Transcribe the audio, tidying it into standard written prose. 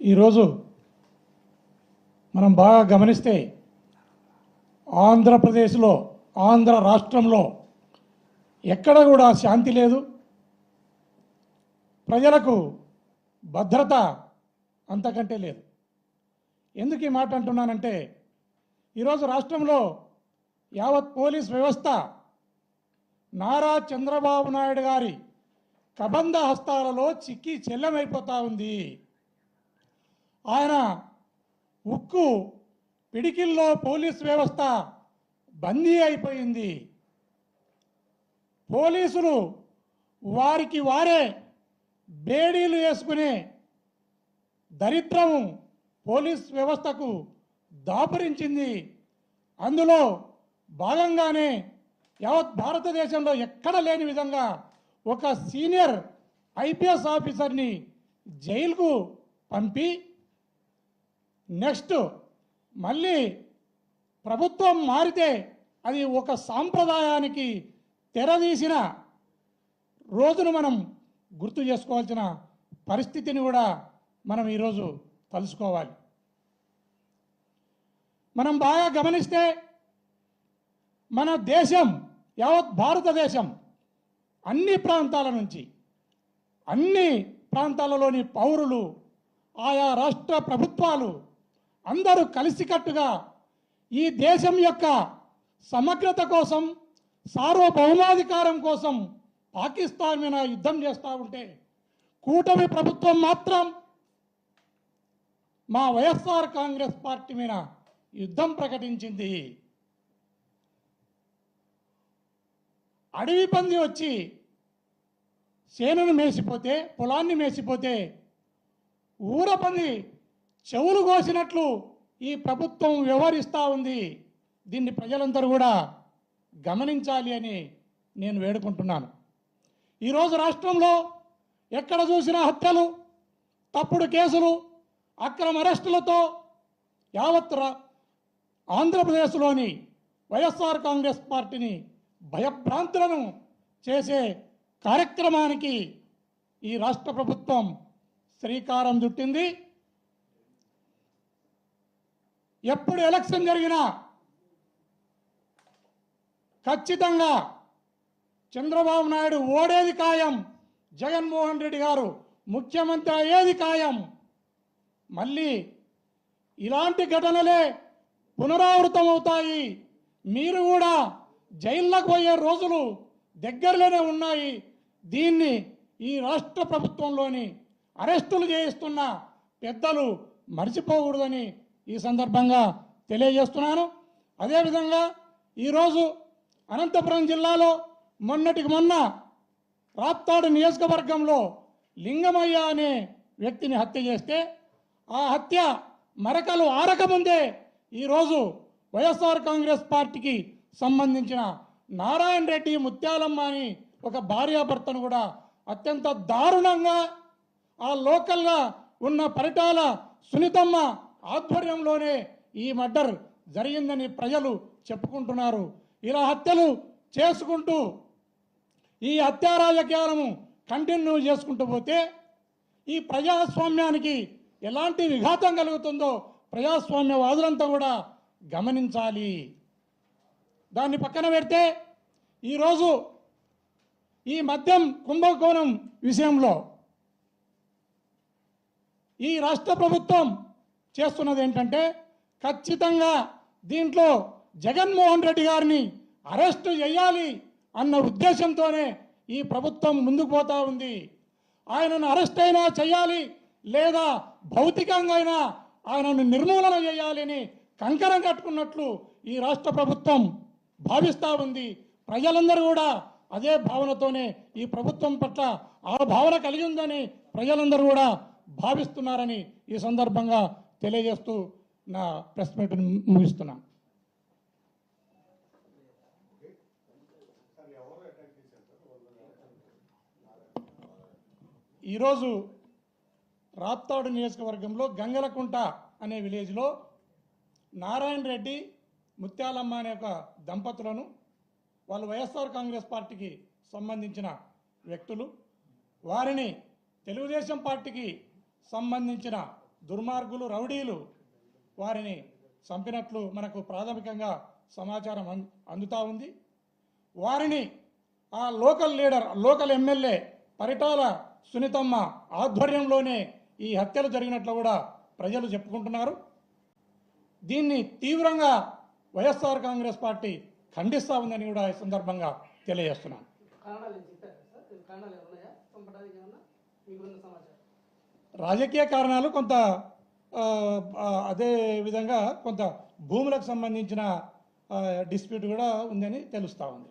ఈరోజు మనం బాగా గమనిస్తే ఆంధ్రప్రదేశ్లో ఆంధ్ర రాష్ట్రంలో ఎక్కడ కూడా శాంతి లేదు, ప్రజలకు భద్రత అంతకంటే లేదు. ఎందుకు ఈ మాట అంటున్నానంటే ఈరోజు రాష్ట్రంలో యావత్ పోలీస్ వ్యవస్థ నారా చంద్రబాబు నాయుడు గారి కబంధ హస్తాలలో చిక్కి చెల్లమైపోతూ ఉంది. ఆయన ఉక్కు పిడికిల్లో పోలీస్ వ్యవస్థ బందీ అయిపోయింది. పోలీసులు వారికి వారే బేడీలు వేసుకునే దరిద్రము పోలీస్ వ్యవస్థకు దాపురించింది. అందులో భాగంగానే యావత్ భారతదేశంలో ఎక్కడ లేని విధంగా ఒక సీనియర్ ఐపీఎస్ ఆఫీసర్ని జైలుకు పంపి నెక్స్ట్ మళ్ళీ ప్రభుత్వం మారితే అది ఒక సాంప్రదాయానికి తెరదీసిన రోజును మనం గుర్తు చేసుకోవాల్సిన పరిస్థితిని కూడా మనం ఈరోజు తలుసుకోవాలి. మనం బాగా గమనిస్తే మన దేశం యావత్ భారతదేశం అన్ని ప్రాంతాల నుంచి అన్ని ప్రాంతాలలోని పౌరులు ఆయా రాష్ట్ర ప్రభుత్వాలు అందరూ కలిసికట్టుగా ఈ దేశం యొక్క సమగ్రత కోసం సార్వభౌమాధికారం కోసం పాకిస్తాన్ మీద యుద్ధం చేస్తూ ఉంటే కూటమి ప్రభుత్వం మాత్రం మా వైఎస్ఆర్ కాంగ్రెస్ పార్టీ మీద యుద్ధం ప్రకటించింది. అడవి పంది వచ్చి సేనును మేసిపోతే, పొలాన్ని మేసిపోతే ఊర పంది చెవులు కోసినట్లు ఈ ప్రభుత్వం వ్యవహరిస్తూ ఉంది. దీన్ని ప్రజలందరూ కూడా గమనించాలి అని నేను వేడుకుంటున్నాను. ఈరోజు రాష్ట్రంలో ఎక్కడ చూసినా హత్యలు, తప్పుడు కేసులు, అక్రమ అరెస్టులతో యావత్ ఆంధ్రప్రదేశ్లోని వైఎస్ఆర్ కాంగ్రెస్ పార్టీని భయభ్రాంతులను చేసే కార్యక్రమానికి ఈ రాష్ట్ర ప్రభుత్వం శ్రీకారం చుట్టింది. ఎప్పుడు ఎలక్షన్ జరిగినా ఖచ్చితంగా చంద్రబాబు నాయుడు ఓడేది ఖాయం, జగన్మోహన్ రెడ్డి గారు ముఖ్యమంత్రి అయ్యేది ఖాయం. మళ్ళీ ఇలాంటి ఘటనలే పునరావృతం అవుతాయి. మీరు కూడా జైల్లోకి పోయే రోజులు దగ్గరలోనే ఉన్నాయి. దీన్ని ఈ రాష్ట్ర ప్రభుత్వంలోని అరెస్టులు చేయిస్తున్న పెద్దలు మర్చిపోకూడదని ఈ సందర్భంగా తెలియజేస్తున్నాను. అదేవిధంగా ఈరోజు అనంతపురం జిల్లాలో మొన్నటికి మొన్న రాప్తాడు నియోజకవర్గంలో లింగమయ్య అనే వ్యక్తిని హత్య చేస్తే ఆ హత్య మరకలు ఆరకముందే ఈరోజు వైఎస్ఆర్ కాంగ్రెస్ పార్టీకి సంబంధించిన నారాయణ రెడ్డి, ముత్యాలమ్మ అని ఒక భార్యాభర్తను కూడా అత్యంత దారుణంగా ఆ లోకల్గా ఉన్న పరిటాల సునీతమ్మ ఆధ్వర్యంలోనే ఈ మర్డర్ జరిగిందని ప్రజలు చెప్పుకుంటున్నారు. ఇలా హత్యలు చేసుకుంటూ ఈ హత్యా రాజకీయాలను కంటిన్యూ చేసుకుంటూ పోతే ఈ ప్రజాస్వామ్యానికి ఎలాంటి విఘాతం కలుగుతుందో ప్రజాస్వామ్యవాదులంతా కూడా గమనించాలి. దాన్ని పక్కన పెడితే ఈరోజు ఈ మద్యం కుంభకోణం విషయంలో ఈ రాష్ట్ర ప్రభుత్వం చేస్తున్నది ఏంటంటే ఖచ్చితంగా దీంట్లో జగన్మోహన్ రెడ్డి గారిని అరెస్టు చేయాలి అన్న ఉద్దేశంతోనే ఈ ప్రభుత్వం ముందుకు పోతా ఉంది. ఆయనను అరెస్ట్ అయినా చేయాలి, లేదా భౌతికంగా అయినా ఆయనను నిర్మూలన చేయాలి అని కంకణం కట్టుకున్నట్లు ఈ రాష్ట్ర ప్రభుత్వం భావిస్తూ ఉంది. ప్రజలందరూ కూడా అదే భావనతోనే ఈ ప్రభుత్వం పట్ల ఆ భావన కలిగి ఉందని ప్రజలందరూ కూడా భావిస్తున్నారని ఈ సందర్భంగా తెలియజేస్తూ నా ప్రెస్ మీట్ ముగిస్తున్నాను. ఈరోజు రాప్తాడు నియోజకవర్గంలో గంగలకుంట అనే విలేజ్లో నారాయణ రెడ్డి, ముత్యాలమ్మ అనే ఒక దంపతులను, వాళ్ళు వైఎస్ఆర్ కాంగ్రెస్ పార్టీకి సంబంధించిన వ్యక్తులు, వారిని తెలుగుదేశం పార్టీకి సంబంధించిన దుర్మార్గులు రౌడీలు వారిని చంపినట్లు మనకు ప్రాథమికంగా సమాచారం అందుతూ ఉంది. వారిని ఆ local leader, local MLA Paritala Sunitamma ఆధ్వర్యంలోనే ఈ హత్యలు జరిగినట్లు కూడా ప్రజలు చెప్పుకుంటున్నారు. దీన్ని తీవ్రంగా వైఎస్ఆర్ కాంగ్రెస్ పార్టీ ఖండిస్తూ ఉందని కూడా ఈ సందర్భంగా తెలియజేస్తున్నాను. రాజకీయ కారణాలు కొంత, అదే విధంగా కొంత భూములకు సంబంధించిన డిస్ప్యూట్ కూడా ఉందని తెలుస్తూ ఉంది.